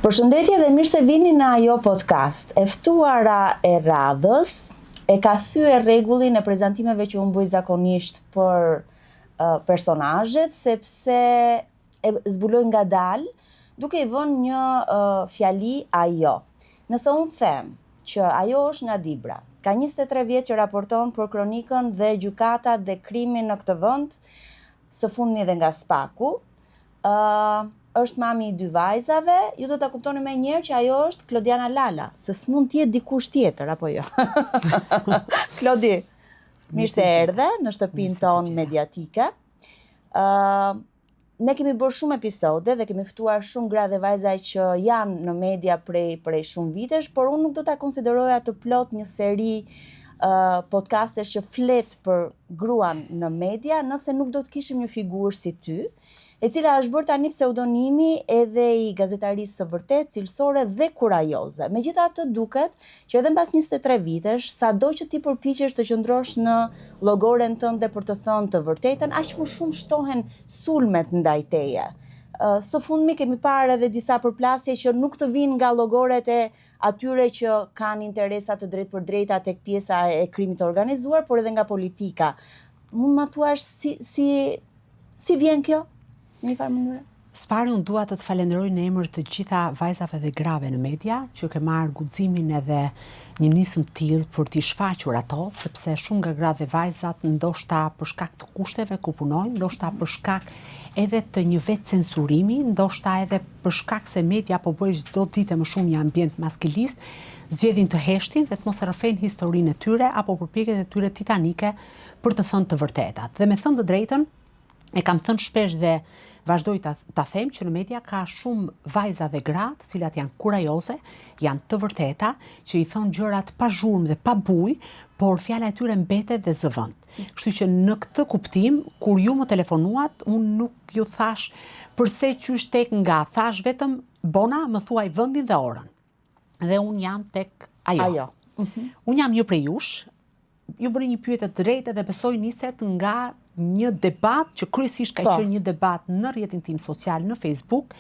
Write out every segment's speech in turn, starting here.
Përshëndetje dhe mirë se vini në Ajo Podcast. E ftuara e radhës e ka thyer rregullin e prezantimeve që unë bëj zakonisht për personazhet, sepse e zbuloj ngadalë duke I vënë një fjali ajo. Nëse unë them që ajo është nga Dibra, ka 23 vjet që raporton për kronikën dhe gjykatat dhe krimin në këtë vend, së fundmi edhe nga Spaku. Është mami I 2 vajzave, ju do ta kuptoni më njëherë që ajo është Klodiana Lala, se s'mund të jetë dikush tjetër, apo jo? Klodi, mirë se erdhe në shtëpinë tonë mediatike. Ne kemi bërë shumë episode dhe kemi ftuar shumë gra dhe vajza që janë në media prej shumë vitesh, por unë nuk do ta konsideroja të plot një seri podcastesh që flet për gruan në media, nëse nuk do të kishim një figurë si ty, e cila është bërë tani pseudonimi edhe I gazetarisë së vërtet, cilësore dhe kurajoze. Megjithatë duket që edhe mbas 23 vitesh, sado që ti përpiqesh të qëndrosh në llogoren tënde për të thënë të vërtetën, aq më shumë shtohen sulmet ndaj teje. Së fundmi kemi parë edhe disa përplasje që nuk të vinë nga llogoret e atyre që kanë interesa të drejtpërdrejta tek pjesa e krimit të organizuar, por edhe nga politika. Mund ma thuash si vjen kjo? Në farë mënyrë. Spari, unë dua të falenderoj në emër të gjitha vajzave dhe grave në media, që ke marrë guximin edhe një nismë të tillë për t'i shfaqur ato, sepse shumë nga gratë dhe vajzat ndoshta për shkak të kushteve ku punojnë, ndoshta për shkak edhe të një vetë censurimi, ndoshta edhe për shkak se media po bëj çdo ditë më shumë një ambient maskilist, zgjedhin të heshtin dhe të mos rrëfejnë historinë e tyre apo përpjekjet e tyre titanike për të thënë të vërtetat. Dhe me thënë të drejtën, e kam thënë shpesh dhe vazhdoj ta them që në media ka shumë vajza dhe gra, të cilat janë kurajoze, janë të vërteta, që I thon gjërat pa zhurmë dhe pa bujë, por fjala e tyre mbetet dhe zëvend. Kështu që në këtë kuptim, kur ju më telefonuat, unë nuk ju thash përse qysh tek nga, thash vetëm bona, më thuaj vendin dhe orën. Dhe unë jam tek ajo. Unë jam një prej jush, ju bëni një pyetje të drejtë dhe besoj niset nga një debat që kryesisht ka qenë një debat në rrjetin tim social në Facebook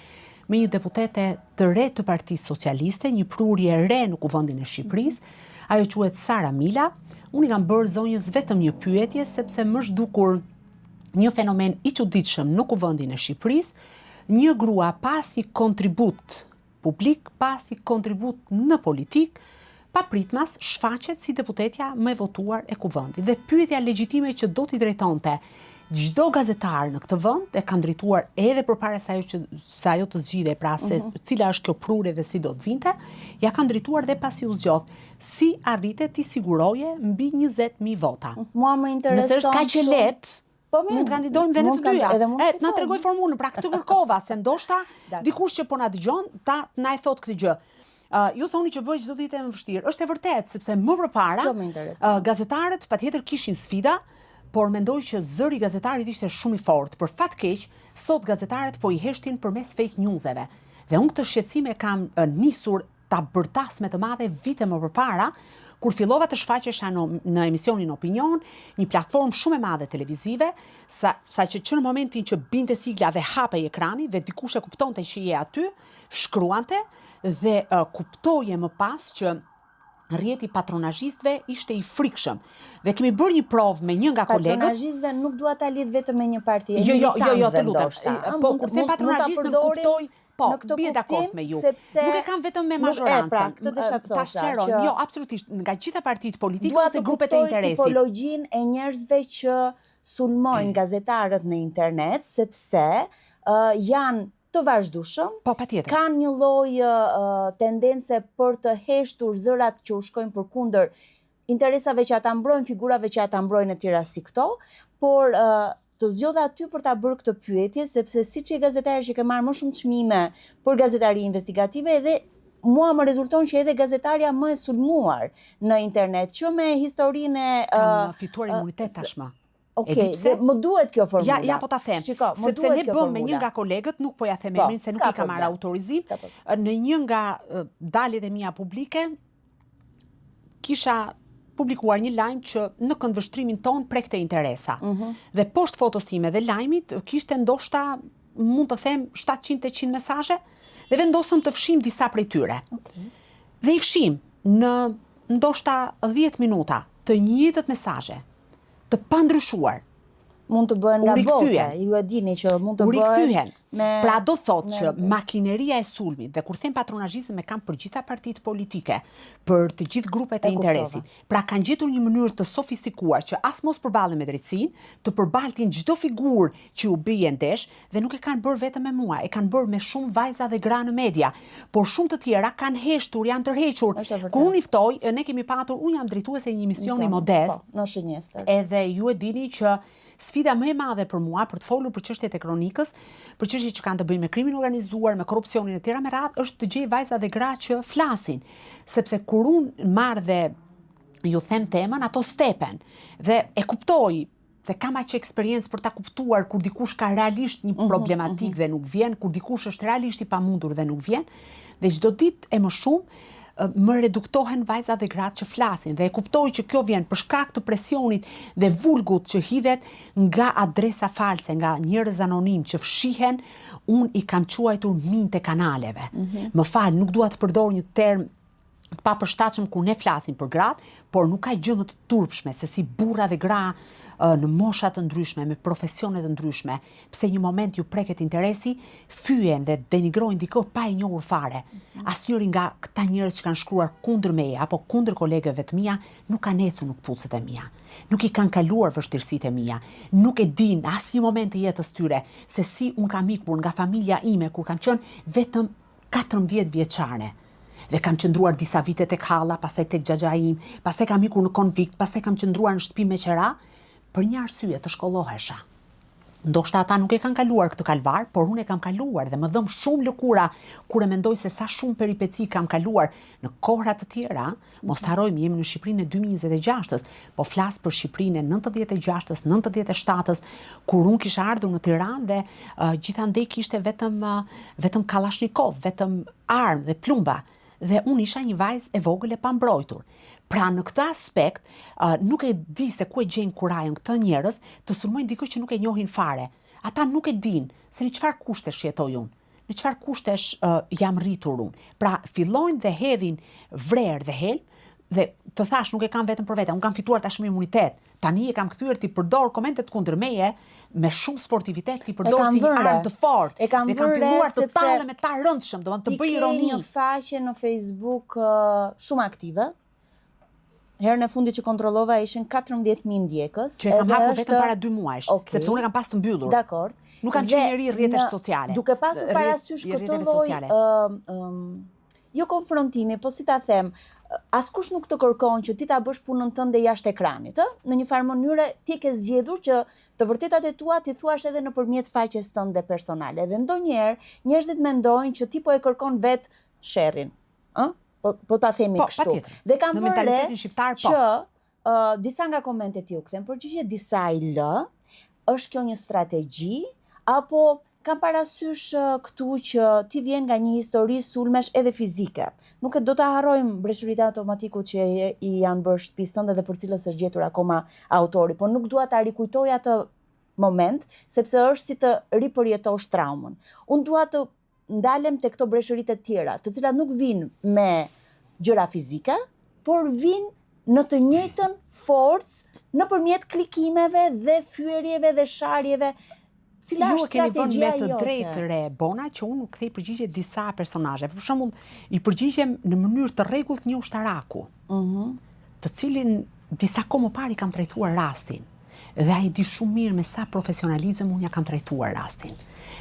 me një deputete të re të Partisë Socialiste, një prurje re në kuvendin e Shqipërisë, ajo quhet Sara Mila. Unë I kam bërë zonjës vetëm një pyetje sepse më zhdukur një fenomen I çuditshëm në kuvendin e Shqipërisë, një grua pas një kontribut publik, pas një kontribut në politik, papritmas shfaqet si deputetja më e votuar e kuvendit. Dhe pyetja legjitime që do t'i drejtonte çdo gazetar në këtë vend, e kam drejtuar edhe përpara se ajo të zgjidhej, pra se cila është kjo prurje dhe si do të vinte, ja kam drejtuar dhe pasi u zgjodh. Si arritet ti siguroje mbi 20.000 vota? Mua më intereson. Nëse është kaq e lehtë, mund të kandidojmë dhe në të dyja. Na tregoj formulën, pra këtë kërkova, se ndoshta dikush që po na dëgjon, na e thot këtë gjë. Ju thoni që bëj çdo ditë më vështirë. Është e vërtetë, sepse më përpara gazetarët patjetër kishin sfida, por mendoj që zëri I gazetarit ishte shumë I fortë. Për fat keq, sot gazetarët po I heshtin përmes fake newseve. Dhe unë këtë shqetësim e kam nisur ta bërtas me të madhe vite më përpara, kur fillova të shfaqesha në emisionin Opinion, një platformë shumë e madhe televizive, saqë që në momentin që binte sigla dhe hapej ekrani dhe dikush e kuptonte që je aty, shkruante dhe kuptoje më pas që rrjeti patronazhistëve ishte I frikshëm. Dhe kemi bërë një provë me një nga kolegët. Patronazhistëve nuk dua ta lidh vetëm me një parti. Jo, të lutem. Po kur them patronazhist nuk kuptoj. Po, bie dakord me ju. Nuk e kam vetëm me mazhorancën. Këtë desha të thosha. Jo, absolutisht. Nga gjitha partitë politike ose grupet e interesit. Tipologjinë e njerëzve që sulmojnë gazetarët në internet, sepse janë të vazhdueshëm, po patjetër. Kanë një lloj tendence për të heshtur zërat që u shkojnë përkundër interesave që ata mbrojnë, figurave që ata mbrojnë e tjera si këto, por të zgjodha aty për ta bërë këtë pyetje, sepse siç e gazetare që ke marrë më shumë çmime për gazetari investigative, edhe mua më rezulton që edhe gazetarja më e sulmuar në internet, që me historinë kam fituar imunitet tashmë. Okej, më duhet kjo formula. Ja po ta them. Sepse ne bëm me një nga kolegët, nuk po ja them emrin se nuk I kam marrë autorizim, në një nga daljet e mia publike kisha publikuar një lajm që në këndvështrimin ton prekte interesa. Dhe poshtë fotos time dhe lajmit kishte ndoshta mund të them 700-800 mesazhe dhe vendosëm të fshim disa prej tyre. Dhe i fshim në ndoshta 10 minuta të njëjtët mesazhe, të pandryshuar. Mund të bëhen nga bota, ju e dini që mund të bëhen Pra do thotë që makineria e sulmit, dhe kur them patronazhizëm e kam për gjitha partitë politike, për të gjithë grupet e interesit, pra kanë gjetur një mënyrë të sofistikuar që as mos përballen me drejtsinë, të përbaltin çdo figurë që u bie ndesh, dhe nuk e kanë bërë vetëm me mua, e kanë bërë me shumë vajza dhe gra në media, por shumë të tjera kanë heshtur, janë tërhequr. Kur unë i ftoj, ne kemi patur, unë jam drejtuese e një misioni modest, në Shënjestër. Edhe ju e dini që sfida më e madhe për mua për të folur për çështjet e kronikës, për çështjet që kanë të bëjnë me krimin organizuar, me korrupsionin e tjera me radhë, është të gjej vajza dhe gra që flasin, sepse kur unë marr dhe ju them temën, ato stepen dhe e kuptoj se kam aq eksperiencë për ta kuptuar kur dikush ka realisht një problematik dhe nuk vjen, kur dikush është realisht i pamundur dhe nuk vjen, dhe çdo ditë e më shumë më reduktohen vajza dhe gratë që flasin dhe e kuptoj që kjo vjen për shkak të presionit dhe vulgut që hidhet nga adresa false, nga njerëz anonim që fshihen, unë i kam quajtur min të kanaleve. Më fal, nuk dua të përdor një term të papërshtatshëm kur ne flasim për gratë, por nuk ka gjë më të turpshme se si burra dhe gra në mosha të ndryshme, me profesione të ndryshme, pse një moment ju preket interesi, fyen dhe denigrojnë dikë pa e njohur fare. Asnjëri nga këta njerëz që kanë shkruar kundër meje apo kundër kolegeve të mia nuk kanë ecur në kputucët e mia. Nuk i kanë kaluar vështirësitë e mia. Nuk e din asnjë moment të jetës tyre se si un kam ikur nga familja ime kur kam qenë vetëm 14 vjeçare. Dhe kam qëndruar disa vite tek halla, pastaj tek xhaxha im, pastaj kam ikur në konvikt, pastaj kam qëndruar në shtëpi me qera, për një arsye të shkollohesha. Ndoshta ata nuk e kanë kaluar këtë kalvar, por unë e kam kaluar dhe më dhëm shumë lëkura kur e mendoj se sa shumë peripeci kam kaluar në kohra të tjera. Mos harrojmë, jemi në Shqipërinë e 2026-s, po flas për Shqipërinë e 96-s, 97-s, kur unë kisha ardhur në Tiranë dhe gjithandej kishte vetëm Kalashnikov, vetëm armë dhe plumba. Dhe unë isha një vajzë e vogël e pambrojtur. Pra në këtë aspekt, nuk e di se ku e gjejnë kurajën këta njerëz të sulmojnë dikush që nuk e njohin fare. Ata nuk e dinë se në çfarë kushtesh jetoj unë, në çfarë kushtesh jam rritur unë. Pra fillojnë dhe hedhin vrerë dhe helm, dhe të thash nuk e kam vetëm për vete, unë kam fituar tashmë imunitet. Tani e kam kthyer ti përdor komentet kundër meje me shumë sportivitet, ti përdor si një armë të fortë. E kam filluar të tallem me ta rëndshëm, domethënë të bëj ironi. Ti ke një faqe në Facebook shumë aktive. Herën e fundit që kontrollova ishin 14.000 ndjekës. Që e kam hapur vetëm para 2 muajsh, sepse unë e kam pas të mbyllur. Dakor. Nuk kam qenë njerëz rrjetesh sociale. Duke pasur parasysh këtë lloj jo konfrontimi, po si ta them, askush nuk të kërkon që ti ta bësh punën tënde jashtë ekranit, në një farë mënyrë ti ke zgjedhur që të vërtetat e tua ti thuash edhe nëpërmjet faqes tënde personale. Dhe ndonjëherë njerëzit mendojnë që ti po e kërkon vet sherrin, po ta themi kështu. Dhe kam mentalitetin shqiptar që disa nga komentet ti u kthen përgjigje, disa i lë, është kjo një strategji apo kam parasysh këtu që ti vjen nga një histori sulmesh edhe fizike. Nuk e do ta harrojmë breshëritë automatikut që i janë bërë shtëpisë tënde dhe për cilës është gjetur akoma autori, por nuk dua ta rikujtoj atë moment, sepse është si të ripërjetosh traumën. Unë dua të ndalem te këto breshëritë të tjera, të cilat nuk vinë me gjëra fizike, por vinë në të njëjtën forcë nëpërmjet klikimeve dhe fyerjeve dhe sharjeve. Ju keni vënë me të drejtë re Bona që unë kthej përgjigje disa personazhe. Për shembull, i përgjigjem në mënyrë të rregullt një ushtaraku, të cilin disa kohë më parë i kam trajtuar rastin. Dhe ai di shumë mirë me sa profesionalizëm unë ja kam trajtuar rastin.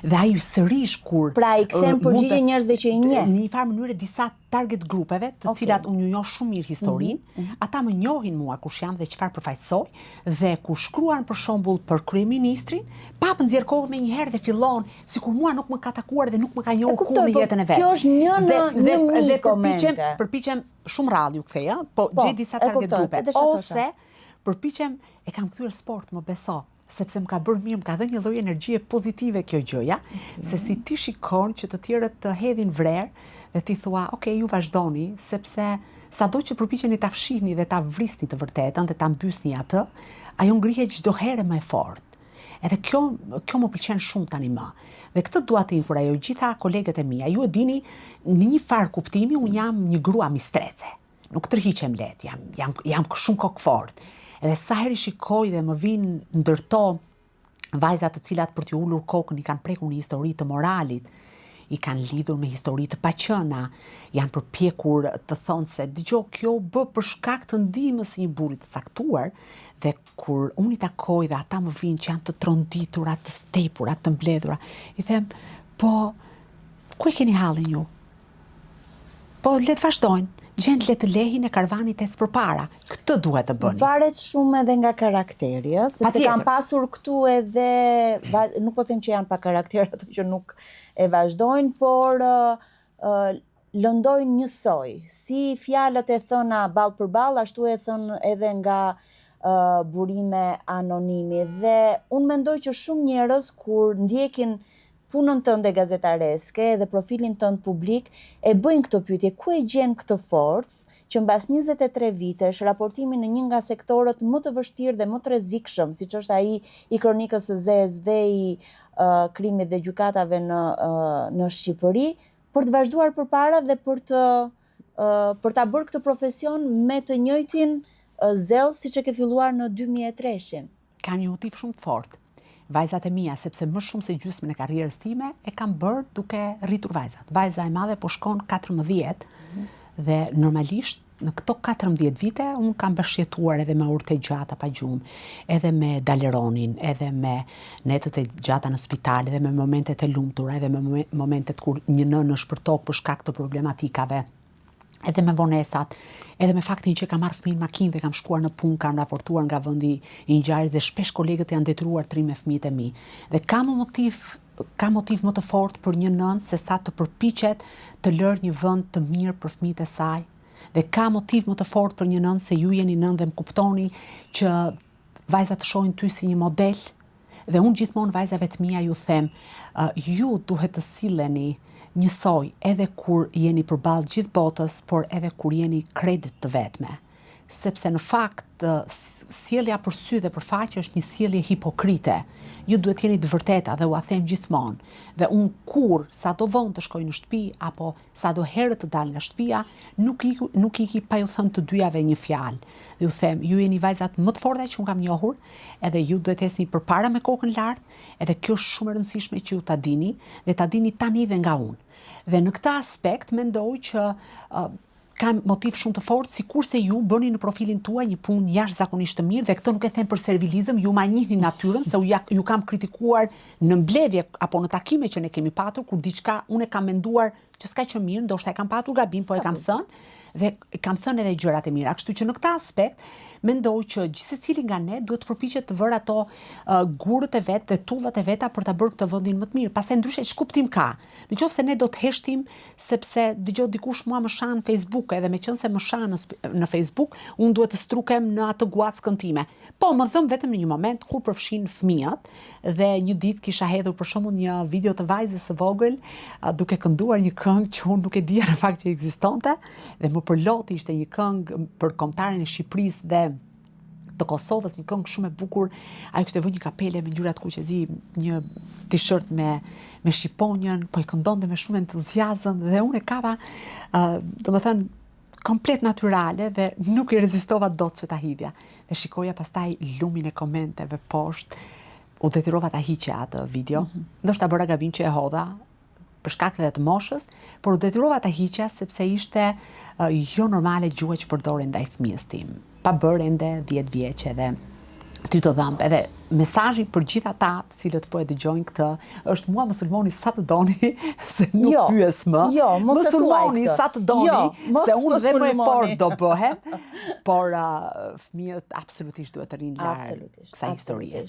Dhe ai sërish kur pra i kthem përgjigje njerëzve që i njeh. Në një farë mënyrë disa target grupeve, të cilat unë njoh shumë mirë historinë, ata më njohin mua kush jam dhe çfarë përfaqësoj, dhe kur shkruan për shembull për kryeministrin, pap nxjerr kohë më një herë dhe fillon sikur mua nuk më ka takuar dhe nuk më ka njohur kurrë në jetën e vet. Kjo është një në përpiqem shumë rrallë ju kthej, po gjej disa target grupe. Ose përpiqem e kam kthyer sport, më beso, sepse më ka bërë mirë, më ka dhënë një lloj energjie pozitive kjo gjëja, se si ti shikon që të tjerët të hedhin vrerë dhe ti thua, okay, ju vazhdoni, sepse sado që përpiqeni ta fshihni dhe ta vrisni të vërtetën dhe ta mbysni atë, ajo ngrihet çdo herë më e fortë. Edhe kjo më pëlqen shumë tani më. Dhe këtë dua të inkurajoj gjitha kolegët e mia. Ju e dini, në një farë kuptimi, unë jam një grua mistrece. Nuk tërhiqem lehtë, jam shumë kokfort. Edhe sa herë shikoj dhe më vinë ndërto vajzat të cilat për t'ju ulur kokën i kanë prekur një histori të moralit, i kanë lidhur me histori të paqëna, janë përpjekur të thonë se dëgjoj, kjo bë për shkak të ndihmës së një burri të caktuar, dhe kur unë i takoj dhe ata më vinë që janë të tronditura, të stepura, të mbledhura, i them, po, ku e keni hallin ju? Po, le të vazhdojnë. Gjend le të lehin e karvanit ecë përpara. Këtë duhet të bëni. Varet shumë edhe nga karakteri, sepse kam pasur këtu edhe, nuk po them që janë pa karakter ato që nuk e vazhdojnë, por lëndojnë njësoj. Si fjalët e thëna ballë për ballë, ashtu e thënë edhe nga burime anonimi. Dhe unë mendoj që shumë njerëz kur ndjekin punën tënde gazetareske dhe profilin tënd publik, e bëjnë këtë pyetje, ku e gjen këtë forcë që mbas 23 vitesh raportimin në një nga sektorët më të vështirë dhe më të rrezikshëm, siç është ai i kronikës së Zez dhe i krimit dhe gjykatave në Shqipëri, për të vazhduar përpara dhe për ta bërë këtë profesion me të njëjtin zell siç e ke filluar në 2003-shin. Ka një motiv shumë të fortë. Vajzat e mia, sepse më shumë se gjysmën e karrierës time e kam bërë duke rritur vajzat. Vajza e madhe po shkon 14 dhe normalisht në këto 14 vite unë kam bashkëjetuar edhe me urtë e gjata pa gjumë, edhe me daleronin, edhe me netët e gjata në spital, edhe me momentet e lumtura, edhe me momentet kur një nënë është për tokë për shkak të problematikave, edhe me vonesat, edhe me faktin që kam marrë fëmijën në makinë dhe kam shkuar në punë, kam raportuar nga vendi i ngjarjes dhe shpesh kolegët janë detyruar të rri me fëmijët e mi. Dhe ka motiv më të fortë për një nënë se sa të përpiqet të lërë një vend të mirë për fëmijët e saj. Dhe ka motiv më të fortë për një nënë se ju jeni nënë dhe më kuptoni që vajzat të shohin ty si një model. Dhe unë gjithmonë vajzave të mia ju them, ju duhet të silleni njësoj edhe kur jeni përballë gjithë botës, por edhe kur jeni krejt të vetme. Sepse në fakt, sjellja për sy dhe për faqe është një sjellje hipokrite. Ju duhet jeni të vërteta dhe u a them gjithmonë. Dhe unë kur, sa do vonë të shkoj në shtëpi, apo sa do herë të dal nga shtëpia, nuk iki pa ju thënë të dyjave një fjalë. Dhe ju them, ju jeni vajzat më të forta që unë kam njohur, edhe ju duhet esni përpara me kokën lart, edhe kjo është shumë e rëndësishme që ju ta dini, dhe ta dini tani dhe nga unë. Dhe në këtë aspekt mendoj që kam motiv shumë të fortë, sikurse ju bëni në profilin tuaj një punë jashtëzakonisht të mirë, dhe këtë nuk e them për servilizëm, ju ma njihni natyrën, se ju kam kritikuar në mbledhje apo në takime që ne kemi patur, kur diçka unë e kam menduar që s'ka që mirë, ndoshta e kam patur gabim, po e kam thënë, dhe kam thënë edhe gjërat e mira. Kështu që në këtë aspekt mendoj që gjithsecili nga ne duhet të përpiqet të vërë ato gurët e vet dhe tullat e veta për ta bërë këtë vendin më të mirë. Pastaj ndryshe ç'kuptim ka? Nëse ne do të heshtim sepse dëgjoj dikush mua më shan në Facebook, edhe meqense më shan në Facebook, unë duhet të strukem në atë guackën time. Po, më dhëm vetëm në një moment kur përfshin fëmijët, dhe një ditë kisha hedhur për shembull një video të vajzës së vogël duke kënduar një këngë që unë nuk e dija në fakt që ekzistonte, dhe më përloti, ishte një këngë për kombëtaren e Shqipërisë dhe të Kosovës, një këngë shumë e bukur. Ai kishte vënë një kapele me ngjyra të kuqezi, një t-shirt me shqiponjën, po i këndonte me shumë entuziazëm, dhe unë e kava, domethënë, komplet natyrale, dhe nuk i rezistova dot që ta hidhja. Dhe shikoja pastaj lumin e komenteve poshtë, u detyrova ta hiqja atë video. Ndoshta bëra gabim që e hodha për shkak edhe të moshës, por u detyrova ta hiqja sepse ishte jo normale gjuha që përdore ndaj fëmijës tim. Pa bërë ende 10 vjeçë, dhe ty të dhëmb. Edhe mesazhi për gjithë ata të cilët po e dëgjojnë këtë është: mua musulmoni sa të doni, se nuk pyes më. Jo, mos e thuaj musulmoni sa të doni, se unë dhe më e fortë do bëhem, por fëmijët absolutisht duhet të rinë larg kësaj historie.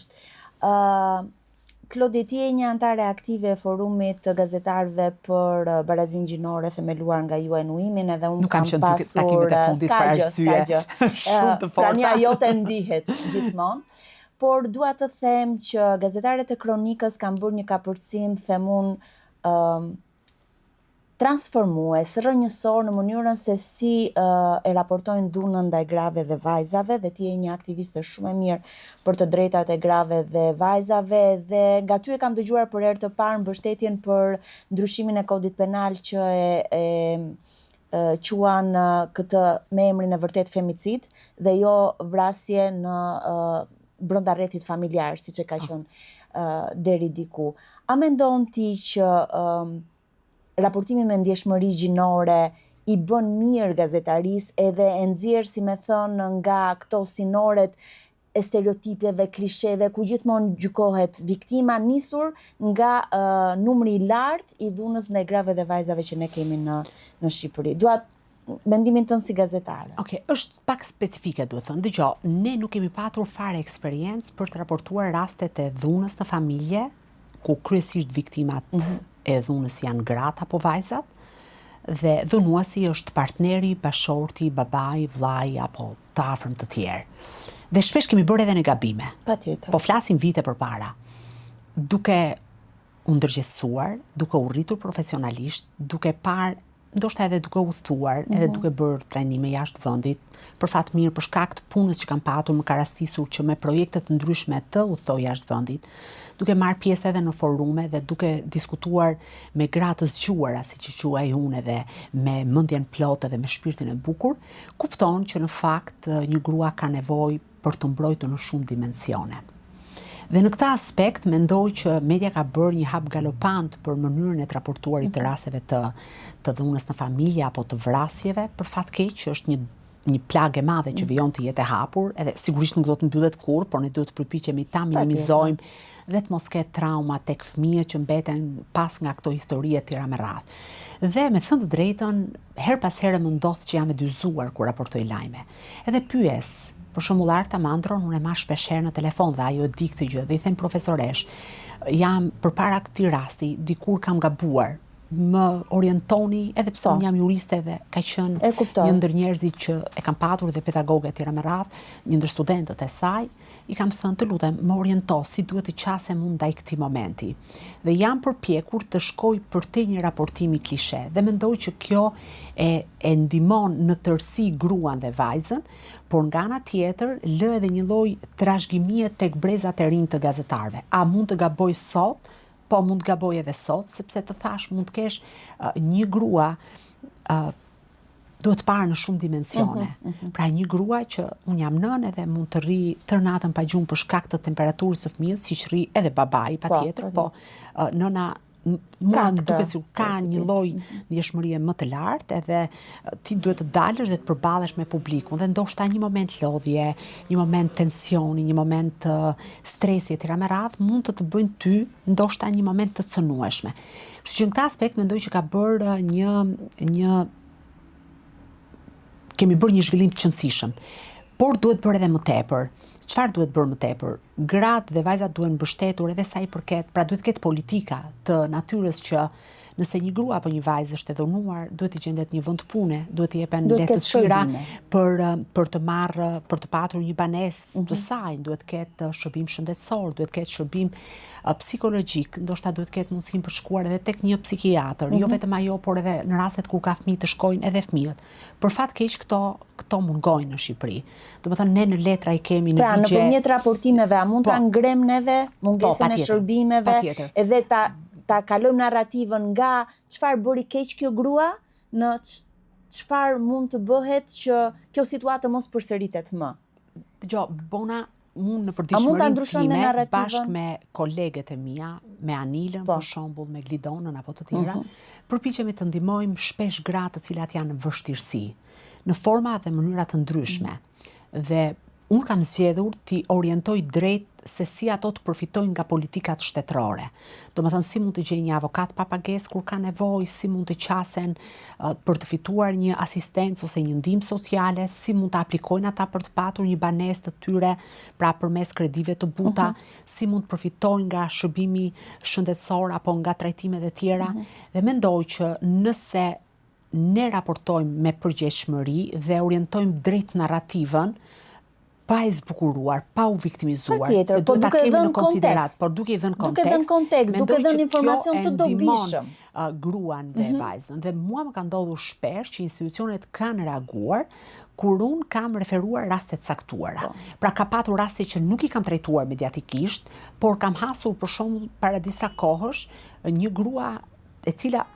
Klodi, ti je një antare aktive e forumit të gazetarëve për barazinë gjinore themeluar nga UNWomen, edhe unë kam pasur takimet e fundit për arsye shumë të forta. Prania jote ndihet gjithmonë. Por dua të them që gazetarët e Kronikës kanë bërë një kapërcim, them unë, transformues, rrënjësor në mënyrën se si e raportojnë dhunën ndaj grave dhe vajzave, dhe ti je një aktiviste shumë e mirë për të drejtat e grave dhe vajzave, dhe nga ty e kam dëgjuar për herë të parë mbështetjen për ndryshimin e kodit penal që quan këtë me emrin e vërtet femicid dhe jo vrasje në brenda rrethit familjar, siç e ka qenë deri diku. A mendon ti që raportimi me ndjeshmëri gjinore i bën mirë gazetarisë edhe e nxjerr, si me thënë, nga këto sinoret e stereotipeve, klisheve, ku gjithmonë gjykohet viktima, nisur nga numri i lartë i dhunës ndaj grave dhe vajzave që ne kemi në Shqipëri. Dua mendimin tënd si gazetare. Okej, është pak specifike, duhet thënë. Dëgjoj, ne nuk kemi patur fare eksperiencë për të raportuar rastet e dhunës në familje, ku kryesisht viktimat e dhunës janë gratë apo vajzat, dhe dhunuesi është partneri, bashorti, babai, vllai apo të afërm të tjerë. Dhe shpesh kemi bërë edhe ne gabime. Patjetër. Po flasim vite përpara. Duke u ndërgjegjësuar, duke u rritur profesionalisht, duke parë, ndoshta edhe duke udhëtuar, edhe duke bërë trajnime jashtë vendit, për fat mirë për shkak të punës që kam patur, më ka rastisur që me projekte të ndryshme të udhëtoj jashtë vendit, duke marrë pjesë edhe në forume dhe duke diskutuar me gra të zgjuara, siç e quaj unë, edhe me mendjen plotë dhe me shpirtin e bukur, kupton që në fakt një grua ka nevojë për të mbrojtur në shumë dimensione. Dhe në këtë aspekt mendoj që media ka bërë një hap galopant për mënyrën e të raportuarit të rasteve të dhunës në familje apo të vrasjeve, për fat keq që është një plagë e madhe që vijon të jetë e hapur, edhe sigurisht nuk do të mbyllet kurrë, por ne duhet të përpiqemi ta minimizojmë dhe të mos ketë trauma tek fëmijët që mbeten pas nga këto histori e tjera me radhë. Dhe me thënë të drejtën, her pas here më ndodh që jam e dyzuar kur raportoj lajme. Edhe pyes, për shembull Arta Mandron, unë e marr shpeshherë në telefon dhe ajo e di këtë gjë, dhe i them profesoresh, jam përpara këtij rasti, dikur kam gabuar, më orientoni, edhe pse unë jam juriste dhe ka qenë një ndër njerëzit që e kam patur dhe pedagoge e tjera me radhë, një ndër studentët e saj, i kam thënë të lutem, më oriento si duhet të qasem unë ndaj këtij momenti. Dhe jam përpjekur të shkoj përtej një raportimi klishe dhe mendoj që kjo e ndihmon në tërësi gruan dhe vajzën, por nga ana tjetër lë edhe një lloj trashëgimie tek brezat e rinj të gazetarëve. A mund të gaboj sot? Po mund të gaboj edhe sot, sepse të thash mund të kesh një grua duhet parë në shumë dimensione. Pra një grua që unë jam nënë edhe mund të rri tërë natën pa gjumë për shkak të temperaturës së fëmijës, siç rri edhe babai patjetër, po nëna mua më duket se ka një lloj ndjeshmërie më të lartë, edhe ti duhet të dalësh dhe të përballesh me publikun, dhe ndoshta një moment lodhje, një moment tensioni, një moment stresi etj. Me radhë mund të bëjnë ty ndoshta një moment të cënueshme. Kështu që në këtë aspekt mendoj që ka bërë kemi bërë një zhvillim të qëndësishëm, por duhet bërë edhe më tepër. Çfarë duhet bërë më tepër? Gratë dhe vajzat duhen mbështetur edhe sa i përket, pra duhet ketë politika të natyrës që nëse një grua apo një vajzë është e dhunuar, duhet i gjendet një vend pune, duhet i jepen lehtësira për të marrë, për të patur një banesë të saj, duhet ketë shërbim shëndetësor, duhet ketë shërbim psikologjik, ndoshta duhet ketë mundësinë për shkuar edhe tek një psikiatër, jo vetëm ajo, por edhe në rastet kur ka fëmijë të shkojnë edhe fëmijët. Për fat keq këto mungojnë në Shqipëri. Domethënë ne në letra i kemi në ligje. Pra nëpërmjet raportimeve a mund ta ngrem neve mungesën e shërbimeve edhe ta kalojmë narrativën nga çfarë bëri keq kjo grua në çfarë mund të bëhet që kjo situatë mos përsëritet më. Dgjoj, bona unë në përditshmërinë time bashkë me kolegët e mia, me Anilën për shembull, me Glidonën apo të tjera, përpiqemi të ndihmojmë shpesh gratë të cilat janë në vështirësi, në forma dhe mënyra të ndryshme. Dhe unë kam zgjedhur t'i orientoj drejt se si ato të përfitojnë nga politikat shtetërore. Domethënë si mund të gjejnë një avokat pa pagesë kur ka nevojë, si mund të qasen për të fituar një asistencë ose një ndihmë sociale, si mund të aplikojnë ata për të patur një banesë të tyre, pra përmes kredive të buta, si mund të përfitojnë nga shërbimi shëndetësor apo nga trajtimet e tjera. Dhe mendoj që nëse ne raportojmë me përgjegjësimë dhe orientojmë drejt narrativën, pa e zbukuruar, pa u viktimizuar, se duhet ta kemi në konsiderat, por duke i dhënë kontekst, duke dhënë informacion të dobishëm gruan dhe vajzën. Dhe mua më ka ndodhur shpesh që institucionet kanë reaguar kur unë kam referuar raste të caktuara. Pra ka patur raste që nuk i kam trajtuar mediatikisht, por kam hasur për shembull para disa kohësh një grua e cila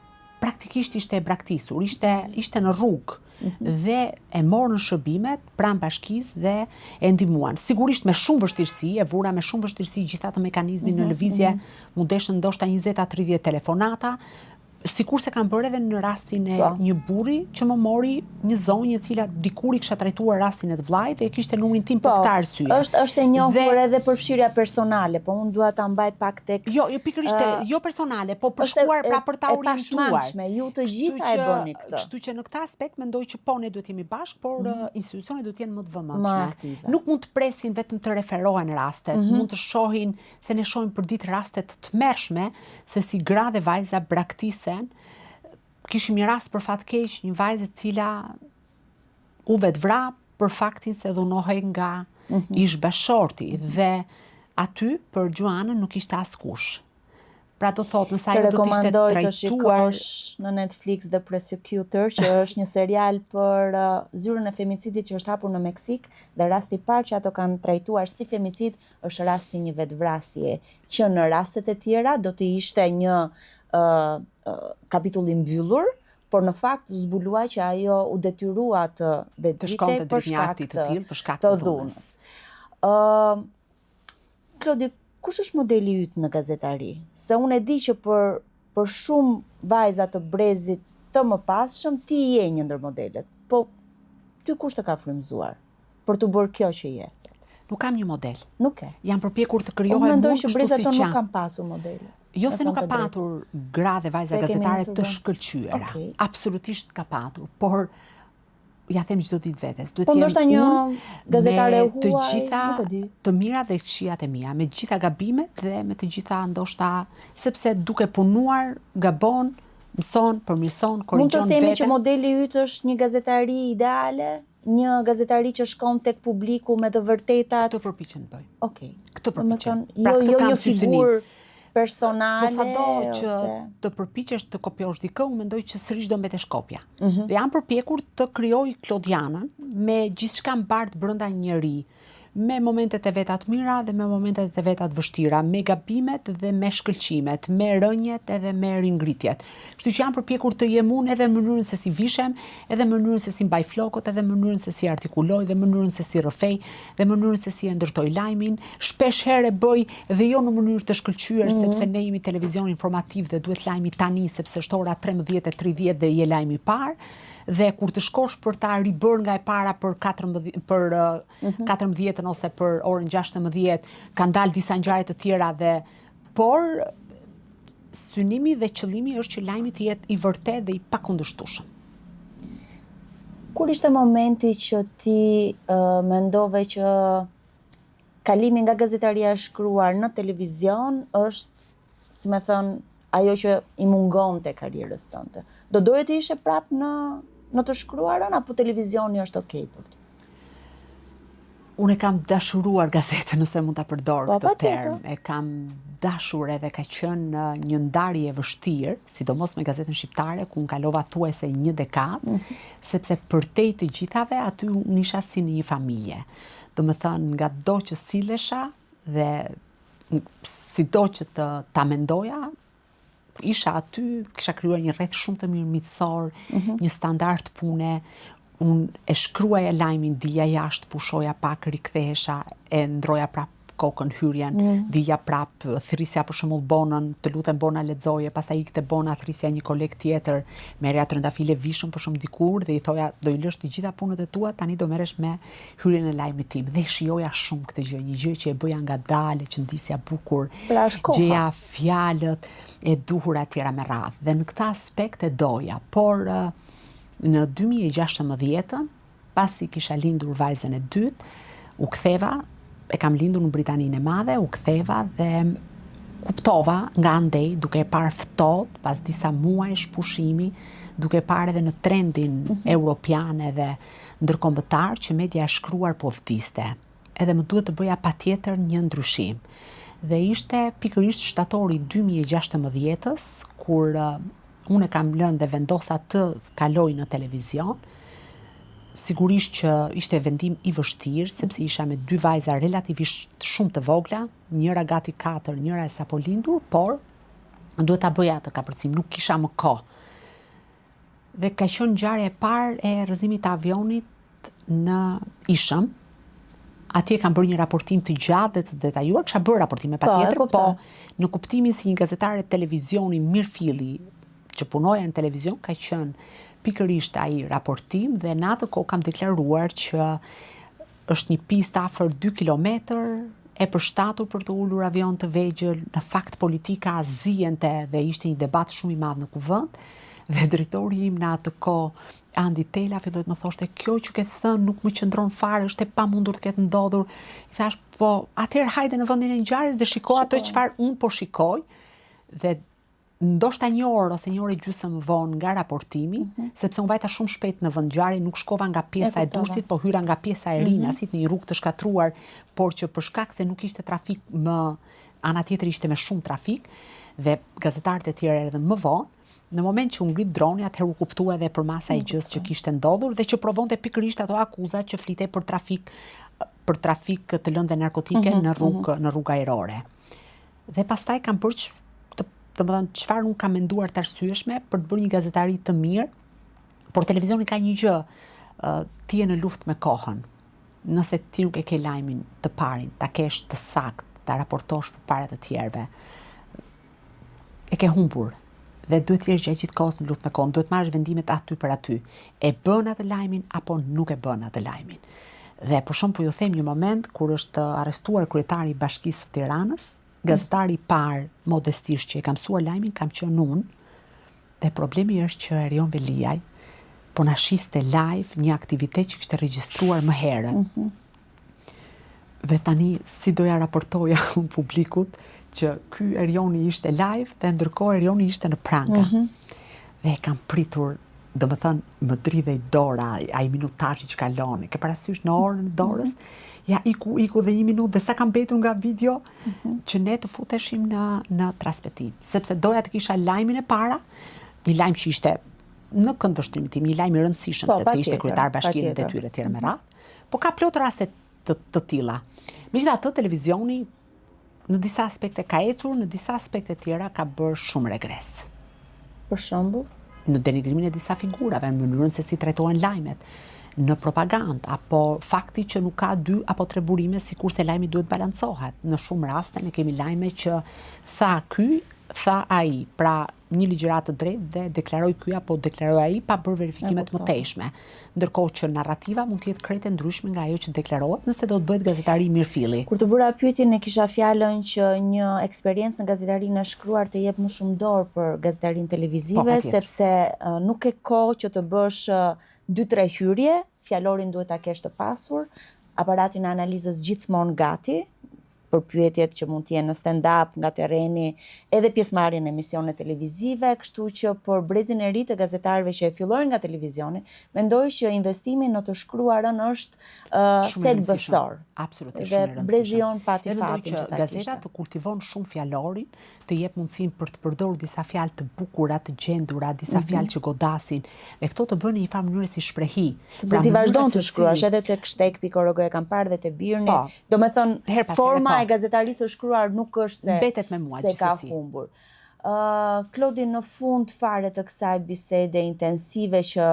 praktikisht ishte e braktisur, ishte në rrugë dhe e morën shërbimet pranë bashkisë dhe e ndihmuan. Sigurisht me shumë vështirësi, e vura me shumë vështirësi gjithë atë mekanizmin në lëvizje, mu deshën ndoshta 20-30 telefonata, sikur se kanë bërë edhe në rastin e një burri që më mori një zonjë e cila dikur i kisha trajtuar rastin e të vllajt dhe e kishte numrin tim për këtë arsye. Është e njohur edhe për fshirja personale, po unë dua ta mbaj pak tek Jo, pikërisht jo personale, po për shkuar pra për ta orientuar. Ju të gjitha e bëni këtë. Kështu që në këtë aspekt mendoj që po ne duhet jemi bashkë, por institucionet duhet jenë më të vëmendshme. Nuk mund të presin vetëm të referohen rastet, mund të shohin se ne shohim përdit raste të tmerrshme se si gra dhe vajza braktisen. Kishim një rast për fat keq, një vajzë e cila u vetvra për faktin se dhunohej nga ish bashorti dhe aty për Gjuanën nuk ishte askush. Pra do thotë nëse ajo do të ishte trajtuar të shikosh në Netflix The Prosecutor, që është një serial për zyrën e femicidit që është hapur në Meksik, dhe rasti i parë që ato kanë trajtuar si femicid është rasti një vetvrasje, që në rastet e tjera do të ishte një kapitulli mbyllur, por në fakt zbulua që ajo u detyrua të vedvitej për shkak të dhunës. Klodi, kush është modeli yt në gazetari? Se unë e di që për shumë vajza të brezit të mëpasshëm ti je një ndër modelet, po ty kush të ka frymëzuar për të bërë kjo që je sot? Nuk kam një model. Nuk e. Jam përpjekur të krijohem mund kështu si që. Unë mendoj që brezat nuk kanë pasur modele. Jo se nuk ka patur gra dhe vajza gazetare të shkëlqyera. Absolutisht ka patur, por ja them çdo ditë vetes, duhet të jem një gazetare huaj, të gjitha të mirat dhe këqijat e mia, me të gjitha gabimet dhe me të gjitha ndoshta sepse duke punuar gabon, mëson, përmirëson, korrigjon veten. Mund të themi që modeli yt është një gazetari ideale, një gazetari që shkon tek publiku me të vërtetat. Këtë përpiqem bëj. Okej. Këtë përpiqem. Jo një figurë personale. Po sado që të përpiqesh të kopjosh dikë, unë mendoj që sërish do mbetesh kopja. Dhe jam përpjekur të krijoj Klodianën me gjithçka mbartë brenda njeri, me momentet e veta të mira dhe me momentet e veta të vështira, me gabimet dhe me shkëlqimet, me rënjet edhe me ringritjet. Kështu që jam përpjekur të jem unë edhe në mënyrën se si vishem, edhe në mënyrën se si mbaj flokët, edhe në mënyrën se si artikuloj, dhe në mënyrën se si rrëfej, dhe në mënyrën se si e ndërtoj lajmin. Shpesh herë bëj dhe jo në mënyrë të shkëlqyer, sepse ne jemi televizion informativ dhe duhet lajmi tani, sepse është ora 13:30 dhe je lajmi i parë. Dhe kur të shkosh për ta ribër nga e para për 14 ose për orën 16, kanë dalë disa ngjarje të tjera por synimi dhe qëllimi është që lajmi të jetë i vërtetë dhe i pakundërshtueshëm. Kur ishte momenti që ti mendove që kalimi nga gazetaria e shkruar në televizion është, si me thënë, ajo që i mungonte karrierës tënde? Do doje të ishe prap në të shkruarën, apo televizioni është okej për ty? Unë e kam dashuruar gazetën, nëse mund ta përdor këtë term. E kam dashur edhe ka qenë një ndarje e vështirë, sidomos me gazetën shqiptare, ku unë kalova thuajse një dekadë, sepse përtej të gjithave aty unë isha si në një familje. Do të thënë, nga do që sillesha dhe sido që ta mendoja, isha aty, kisha krijuar një rreth shumë të mirë miqësor, një standard pune. Unë e shkruaja lajmin, dilja jashtë, pushoja pak, rikthehesha, e ndroja prap kokën hyrjen, dilja prap, thrisja për shembull Bonën, të lutem Bona lexoje, pastaj ikte Bona, thrisja një koleg tjetër, merja trëndafile vishën për shumë dikur dhe i thoja do i lësh të gjitha punët e tua, tani do merresh me hyrjen e lajmit tim. Dhe shijoja shumë këtë gjë, një gjë që e bëja ngadalë, që ndisja bukur, gjeja fjalët e duhura tjera me radhë. Dhe në këtë aspekt e doja, por në 2016, pasi kisha lindur vajzën e dytë, u ktheva, e kam lindur në Britaninë e Madhe, u ktheva dhe kuptova nga andej, duke e parë ftohtë pas disa muajsh pushimi, duke parë edhe në trendin europian edhe ndërkombëtar që media e shkruar po vdiste. edhe më duhet të bëja patjetër një ndryshim. Dhe ishte pikërisht shtatori 2016-s, kur unë e kam lënë dhe vendosa të kaloj në televizion. Sigurisht që ishte vendim i vështirë, sepse isha me 2 vajza relativisht shumë të vogla, njëra gati 4, njëra e sapo lindur, por duhet ta bëja atë kapërcim, nuk kisha më kohë. Dhe ka qenë ngjarja e parë e rrëzimit të avionit në Ishëm. Atje kam bërë një raportim të gjatë dhe të detajuar, kisha bërë raportime patjetër, po në kuptimin si një gazetare televizioni mirëfilli që punoja në televizion, ka qenë pikërisht ai raportim dhe në atë kohë kam deklaruar që është një pistë afër 2 kilometër, e përshtatur për të ulur avion të vegjël, në fakt politika zihente dhe ishte një debat shumë i madh në kuvend. Dhe drejtori im në atë kohë, Andi Tela, filloi të më thoshte, kjo që ke thënë nuk më qëndron fare, është e pamundur të ketë ndodhur. I thash, po, atëherë hajde në vendin e ngjarjes dhe shiko ato çfarë unë po shikoj. Dhe ndoshta një orë ose një orë e gjysmë vonë nga raportimi, sepse unë vajta shumë shpejt në vend ngjarje, nuk shkova nga pjesa e Durrësit, po hyra nga pjesa e Rinasit në një rrugë të shkatruar, por që për shkak se nuk ishte trafik më ana tjetër ishte me shumë trafik dhe gazetarët e tjerë erdhën më vonë. Në moment që u ngrit droni, atëherë u kuptua edhe për masa e gjës që kishte ndodhur dhe që provonte pikërisht ato akuzat që flitej për trafik të lëndë narkotike në rrugë ajrore. Dhe pastaj kam bërë domethënë çfarë unë kam menduar të arsyeshme për të bërë një gazetari të mirë, por televizioni ka një gjë, ti je në luftë me kohën. Nëse ti nuk e ke lajmin të parin, ta kesh të saktë, ta raportosh përpara të tjerëve, e ke humbur. Dhe duhet të jesh gjithkohës në luftë me kohën, duhet marrësh vendimet aty për aty. E bën atë lajmin apo nuk e bën atë lajmin. Dhe për shembull ju them një moment kur është arrestuar kryetari i Bashkisë së Tiranës, gazetari i parë modestisht që e kam mësuar lajmin kam qenë unë, dhe problemi është që Erion Veliaj po na shiste live një aktivitet që kishte regjistruar më herët. Dhe tani si doja raportoja publikut që ky Erioni ishte live dhe ndërkohë Erioni ishte në pranga. Dhe e kam pritur, domethënë më dridhej dora, ai minutazhi që kaloni. Ke parasysh në orën e dorës? Ja, iku dhe 1 minutë dhe sa kam mbetur nga video që ne të futeshim në transmetim. Sepse doja të kisha lajmin e para, një lajm që ishte në këndvështrimin tim, një lajm i rëndësishëm, sepse ishte kryetar bashkimi dhe detyrë etj me radhë. Po ka plot raste të tilla. Megjithatë, televizioni në disa aspekte ka ecur, në disa aspekte tjera ka bërë shumë regres. Për shembull, në denigrimin e disa figurave, në mënyrën se si trajtohen lajmet, në propagandë, apo fakti që nuk ka 2 apo 3 burime sikur se lajmi duhet balancohet. Në shumë raste ne kemi lajme që tha ky, tha ai, pra një ligjërat të drejtë dhe deklaroi ky apo deklaroi ai pa bërë verifikimet më tejshme. Ndërkohë që narrativa mund të jetë krejtë ndryshme nga ajo që deklarohet nëse do të bëhet gazetari mirëfilli. Kur të bëra pyetjen ne kisha fjalën që një eksperiencë në gazetarinë e shkruar të jep më shumë dorë për gazetarinë televizive, sepse nuk e kohë që të bësh 2-3 hyrje, fjalorin duhet ta kesh të pasur, aparatin e analizës gjithmonë gati, për pyetjet që mund të jenë në stand-up, nga terreni, edhe pjesëmarrjen në emisione televizive, kështu që për brezin e ri të gazetarëve që e fillojnë nga televizioni, mendoj që investimi në të shkruarën është thelbësor. Absolutisht shumë i rëndësishëm. Dhe brezi jon pati fatin që ta gazeta të kultivon shumë fjalorin, të jep mundësinë për të përdorur disa fjalë të bukura, të gjendura, disa fjalë që godasin, dhe këto të bën në një farë mënyrë si shprehi. Sepse ti vazhdon të shkruash edhe tek shtek.org e kam parë dhe te Birni. Domethënë forma e gazetarisë së shkruar nuk është se ka humbur. Klodi, në fund fare të kësaj bisede intensive që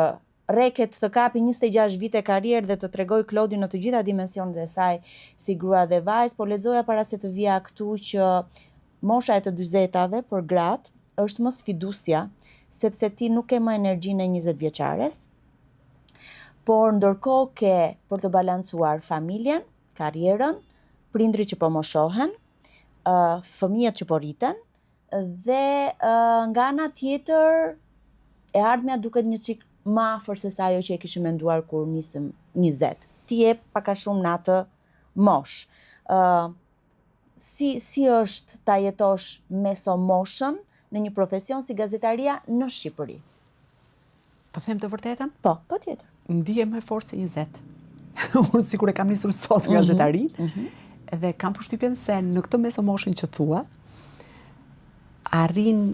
reket të kapi 26 vite karrierë dhe të tregoj Klodi në të gjitha dimensionet e saj si grua dhe vajzë, po lexoja para se të vija këtu që mosha e të 40-tave për gratë është më sfidusja, sepse ti nuk ke më energjinë e 20 vjeçares, por ndërkohë ke për të balancuar familjen, karrierën, prindrit që po moshohen, fëmijët që po rriten, dhe nga ana tjetër e ardhmja duket një çik më afër se sa ajo që e kishim menduar kur nisëm 20. Ti je pak a shumë në atë moshë. Si është ta jetosh mesomoshën në një profesion si gazetaria në Shqipëri? Të them të vërtetën? Po, patjetër. Ndihem më fort se 20. unë sikur e kam nisur sot gazetarin, dhe kam përshtypjen se në këtë mesomoshin që thua, arrin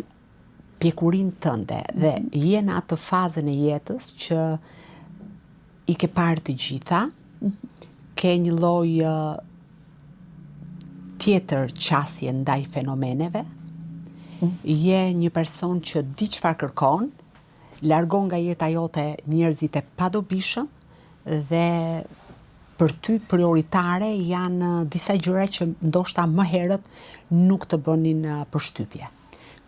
pjekurin tënde dhe je në atë fazën e jetës që i ke parë të gjitha, ke një lloj tjetër qasje ndaj fenomeneve, je një person që di çfarë kërkon, largon nga jeta jote njerëzit e padobishëm dhe për ty prioritare janë disa gjëra që ndoshta më herët nuk të bënin përshtypje.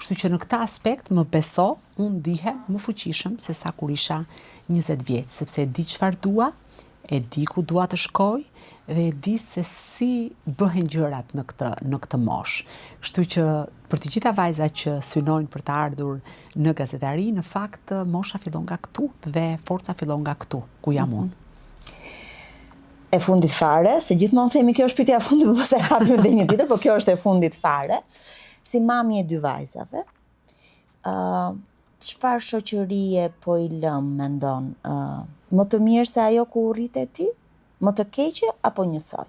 Kështu që në këtë aspekt më beso, unë ndihem më fuqishëm se sa kur isha 20 vjeç, sepse e di çfarë dua, e di ku dua të shkoj dhe e di se si bëhen gjërat në këtë moshë. Kështu që për të gjitha vajzat që synojnë për të ardhur në gazetari, në fakt mosha fillon nga këtu dhe forca fillon nga këtu, ku jam unë. E fundit fare, se gjithmonë themi kjo është pyetja e fundit, po se hapim edhe një tjetër, por kjo është e fundit fare. Si mami e 2 vajzave, çfarë shoqërie po i lëm mendon? Më të mirë se ajo ku rritet ti? Më të keqe apo njësoj?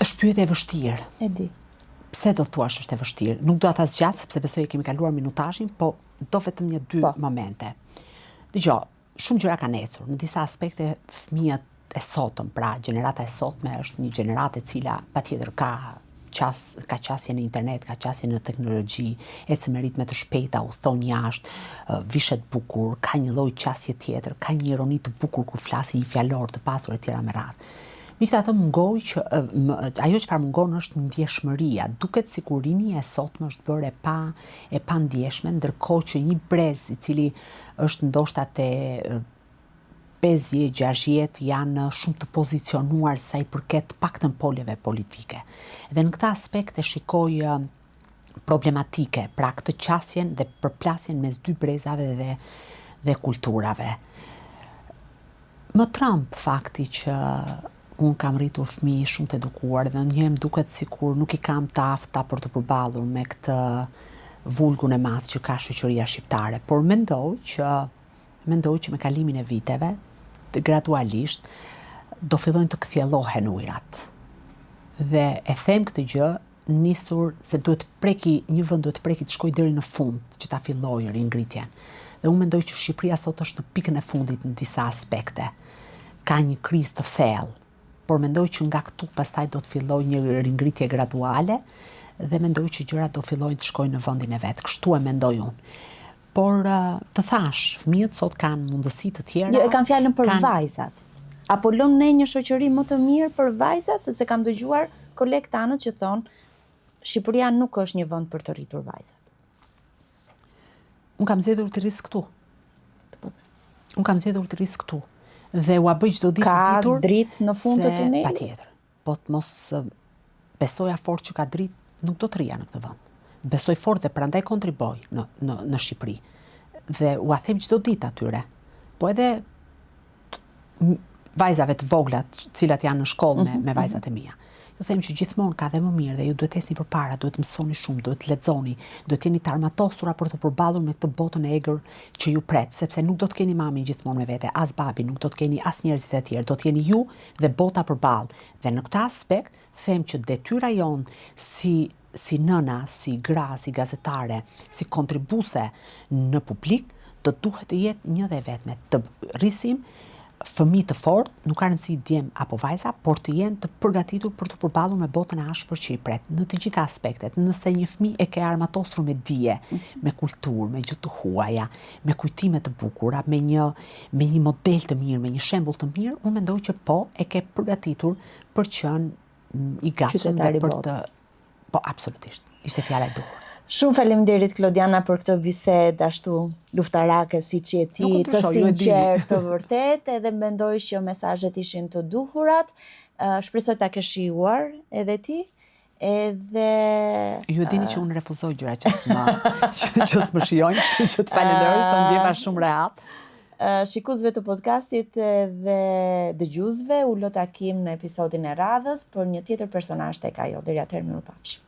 Është pyetje e vështirë. E di. Pse do thuash është e vështirë? Nuk do ta zgjat sepse besoj e kemi kaluar minutazhin, po do vetëm 1-2 momente. Dgjoj, shumë gjëra kanë ecur. Në disa aspekte fëmijët e sotëm, pra gjenerata e sotme është një gjenerate e cila patjetër ka qasje në internet, ka qasje në teknologji, ecë me ritme të shpejta, udhton jashtë, vishet bukur, ka një lloj qasje tjetër, ka një ironi të bukur kur flasi një fjalor të pasur e tjera me radhë. Megjithatë mungoj që ajo çfarë mungon është ndjeshmëria. Duket sikur rinia e sotme është bërë e pa ndjeshme, ndërkohë që një brez i cili është ndoshta te 50-60 janë shumë të pozicionuar sa i përket paktën poleve politike. Dhe në këtë aspekt e shikoj problematike, pra këtë qasjen dhe përplasjen mes 2 brezave dhe kulturave. Më tremb fakti që unë kam rritur fëmijë shumë të edukuar dhe ndonjëherë më duket sikur nuk i kam të afta për të përballur me këtë vulgun e madh që ka shoqëria shqiptare, por mendoj që me kalimin e viteve gradualisht do fillojnë të kthjellohen ujërat. Dhe e them këtë gjë nisur se një vend duhet preki të shkojë deri në fund që ta fillojë ringritjen. Dhe unë mendoj që Shqipëria sot është në pikën e fundit në disa aspekte. Ka një krizë të thellë, por mendoj që nga këtu pastaj do të fillojë një ringritje graduale dhe mendoj që gjërat do fillojnë të shkojnë në vendin e vet. Kështu e mendoj unë. Por të thash, fëmijët sot kanë mundësi të tjera. Jo, e kam fjalën për vajzat. Apo lëm ne një shoqëri më të mirë për vajzat, sepse kam dëgjuar kolegë tanët që thonë Shqipëria nuk është një vend për të rritur vajzat. Unë kam zgjedhur të rris këtu. Dhe ua bëj çdo ditë të ditur. Ka dritë në fund të tunelit? Patjetër. Po të mos besoja fort që ka dritë, nuk do të rria në këtë vend. Besoj fort dhe prandaj kontriboj në Shqipëri. Dhe ua them çdo ditë atyre. Po edhe vajzave të vogla, cilat janë në shkollë me vajzat e mia. Ju them që gjithmonë ka dhe më mirë dhe ju duhet esni përpara, duhet mësoni shumë, duhet lexoni, duhet jeni të armatosura për të përballur me këtë botën e egër që ju pret, sepse nuk do të keni mamin gjithmonë me vete, as babi, nuk do të keni as njerëzit e tjerë, do të jeni ju dhe bota përballë. Dhe në këtë aspekt them që detyra jon si nëna, si gra, si gazetare, si kontribuese në publik, do duhet të jetë një dhe vetme, të rrisim fëmijë të fortë, nuk ka rëndësi djem apo vajza, por të jenë të përgatitur për të përballur me botën e ashpër që i pret, në të gjitha aspektet. Nëse një fëmijë e ke armatosur me dije, me kulturë, me gjë të huaja, me kujtime të bukura, me një model të mirë, me një shembull të mirë, unë mendoj që po e ke përgatitur për të qenë i gatshëm dhe për të. Po, absolutisht. Ishte fjala e duhur. Shumë faleminderit Klodiana për këtë bisedë ashtu luftarake siç je ti, të sinqertë, të vërtetë, edhe mendoj që mesazhet ishin të duhurat. Shpresoj ta kesh shijuar edhe ti. Edhe ju dini që unë refuzoj gjëra që s'më shijojnë, kështu që të falenderoj, se unë ndjeva shumë rehat. Shikuesve të podcastit dhe dëgjuesve, u lë takim në episodin e radhës për një tjetër personazh tek ajo. Deri atëherë mirupafshim.